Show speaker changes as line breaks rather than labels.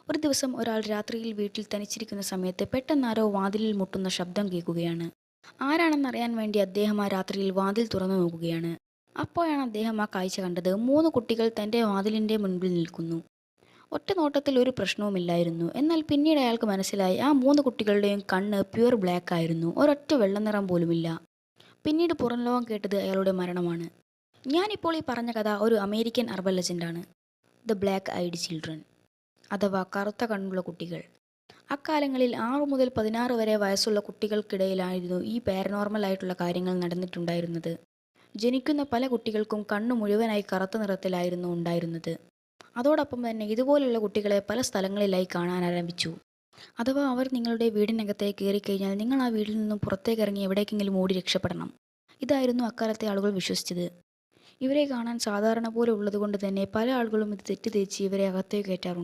ഒരു ദിവസം ഒരാൾ രാത്രിയിൽ വീട്ടിൽ തനിച്ചിരിക്കുന്ന സമയത്ത് പെട്ടെന്നാരോ വാതിലിൽ മുട്ടുന്ന ശബ്ദം കേൾക്കുകയാണ്. ആരാണെന്നറിയാൻ വേണ്ടി അദ്ദേഹം ആ രാത്രിയിൽ വാതിൽ തുറന്നു നോക്കുകയാണ്. അപ്പോഴാണ് അദ്ദേഹം ആ കാഴ്ച കണ്ടത്. 3 കുട്ടികൾ തൻ്റെ വാതിലിൻ്റെ മുൻപിൽ നിൽക്കുന്നു. ഒറ്റ നോട്ടത്തിൽ ഒരു പ്രശ്നവുമില്ലായിരുന്നു. എന്നാൽ പിന്നീട് അയാൾക്ക് മനസ്സിലായി, ആ 3 കുട്ടികളുടെയും കണ്ണ് പ്യുവർ ബ്ലാക്ക് ആയിരുന്നു. ഒരൊറ്റ വെള്ളനിറം പോലുമില്ല. പിന്നീട് പുറം ലോകം കേട്ടത് അയാളുടെ മരണമാണ്. ഞാനിപ്പോൾ ഈ പറഞ്ഞ കഥ ഒരു അമേരിക്കൻ അർബൻ ലെജൻഡാണ്. ദ ബ്ലാക്ക് ഐഡ് ചിൽഡ്രൻ, അഥവാ കറുത്ത കണ്ണുള്ള കുട്ടികൾ. അക്കാലങ്ങളിൽ 6 മുതൽ 16 വരെ വയസ്സുള്ള കുട്ടികൾക്കിടയിലായിരുന്നു ഈ പാരനോർമൽ ആയിട്ടുള്ള കാര്യങ്ങൾ നടന്നിട്ടുണ്ടായിരുന്നത്. ജനിക്കുന്ന പല കുട്ടികൾക്കും കണ്ണു മുഴുവനായി കറുത്ത നിറത്തിലായിരുന്നു ഉണ്ടായിരുന്നത്. അതോടൊപ്പം തന്നെ ഇതുപോലുള്ള കുട്ടികളെ പല സ്ഥലങ്ങളിലായി കാണാൻ ആരംഭിച്ചു. അഥവാ അവർ നിങ്ങളുടെ വീടിനകത്തേക്ക് കയറിക്കഴിഞ്ഞാൽ നിങ്ങൾ ആ വീട്ടിൽ നിന്നും പുറത്തേക്ക് ഇറങ്ങി എവിടേക്കെങ്കിലും ഓടി രക്ഷപ്പെടണം. ഇതായിരുന്നു അക്കാലത്തെ ആളുകൾ വിശ്വസിച്ചത്. ഇവരെ കാണാൻ സാധാരണ പോലെ ഉള്ളതുകൊണ്ട് തന്നെ പല ആളുകളും ഇത് തെറ്റിദ്ധരിച്ച് ഇവരെ അകത്തേക്ക് കയറ്റാറുണ്ട്.